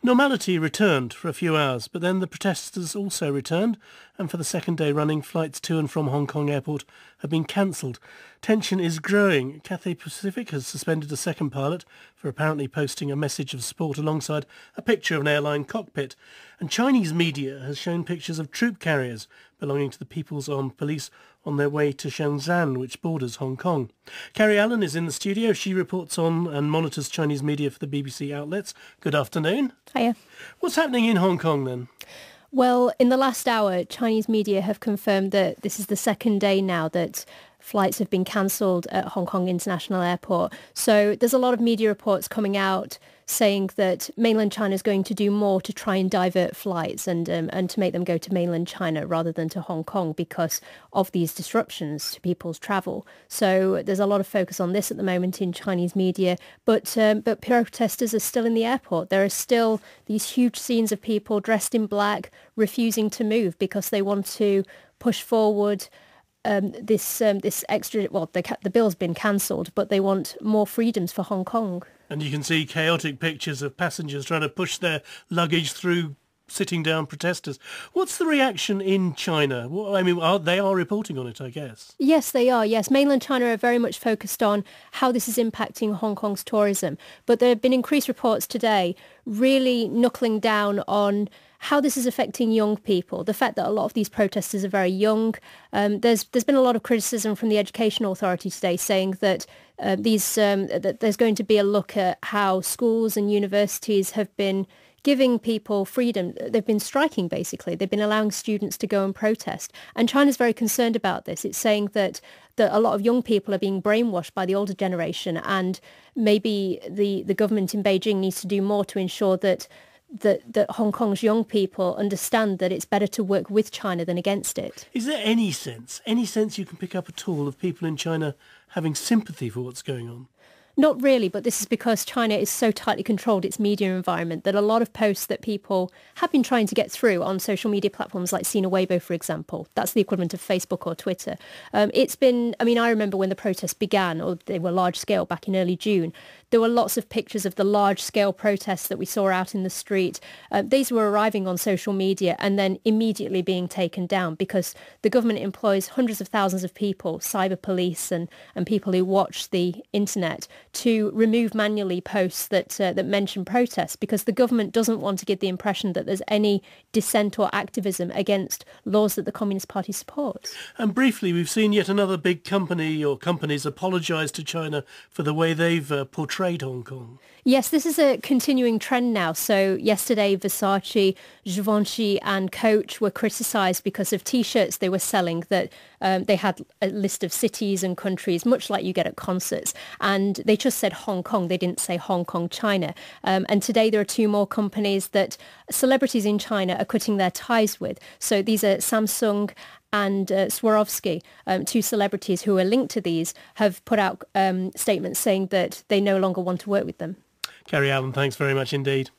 Normality returned for a few hours, but then the protesters also returned, and for the second day running, flights to and from Hong Kong airport have been cancelled. Tension is growing. Cathay Pacific has suspended a second pilot for apparently posting a message of support alongside a picture of an airline cockpit. And Chinese media has shown pictures of troop carriers belonging to the People's Armed Police on their way to Shenzhen, which borders Hong Kong. Carrie Allen is in the studio. She reports on and monitors Chinese media for the BBC outlets. Good afternoon. Hiya. What's happening in Hong Kong then? Well, in the last hour, Chinese media have confirmed that this is the second day now that flights have been cancelled at Hong Kong International Airport. So there's a lot of media reports coming out saying that mainland China is going to do more to try and divert flights and to make them go to mainland China rather than to Hong Kong because of these disruptions to people's travel. So there's a lot of focus on this at the moment in Chinese media, but protesters are still in the airport. There are still these huge scenes of people dressed in black refusing to move because they want to push forward this extra. Well, the bill's been cancelled, but they want more freedoms for Hong Kong. And you can see chaotic pictures of passengers trying to push their luggage through sitting down protesters. What's the reaction in China? Well, I mean, they are reporting on it, I guess. Yes, they are. Yes, mainland China are very much focused on how this is impacting Hong Kong's tourism. But there have been increased reports today really knuckling down on how this is affecting young people. The fact that a lot of these protesters are very young. There's been a lot of criticism from the Education Authority today saying that that there's going to be a look at how schools and universities have been giving people freedom. They've been striking, basically. They've been allowing students to go and protest. And China's very concerned about this. It's saying that a lot of young people are being brainwashed by the older generation, and maybe the government in Beijing needs to do more to ensure that Hong Kong's young people understand that it's better to work with China than against it. Is there any sense you can pick up at all of people in China having sympathy for what's going on? Not really, but this is because China is so tightly controlled its media environment that a lot of posts that people have been trying to get through on social media platforms like Sina Weibo, for example, that's the equivalent of Facebook or Twitter. I remember when the protests began, or they were large scale back in early June, there were lots of pictures of the large-scale protests that we saw out in the street. These were arriving on social media and then immediately being taken down because the government employs hundreds of thousands of people, cyber police and people who watch the internet, to remove manually posts that mention protests because the government doesn't want to give the impression that there's any dissent or activism against laws that the Communist Party supports. And briefly, we've seen yet another big company or companies apologise to China for the way they've portrayed Hong Kong. Yes, this is a continuing trend now. So yesterday, Versace, Givenchy and Coach were criticised because of T-shirts they were selling that they had a list of cities and countries, much like you get at concerts. And they just said Hong Kong. They didn't say Hong Kong, China. And today there are two more companies that celebrities in China are cutting their ties with. So these are Samsung and Swarovski, two celebrities who are linked to these, have put out statements saying that they no longer want to work with them. Carrie Allen, thanks very much indeed.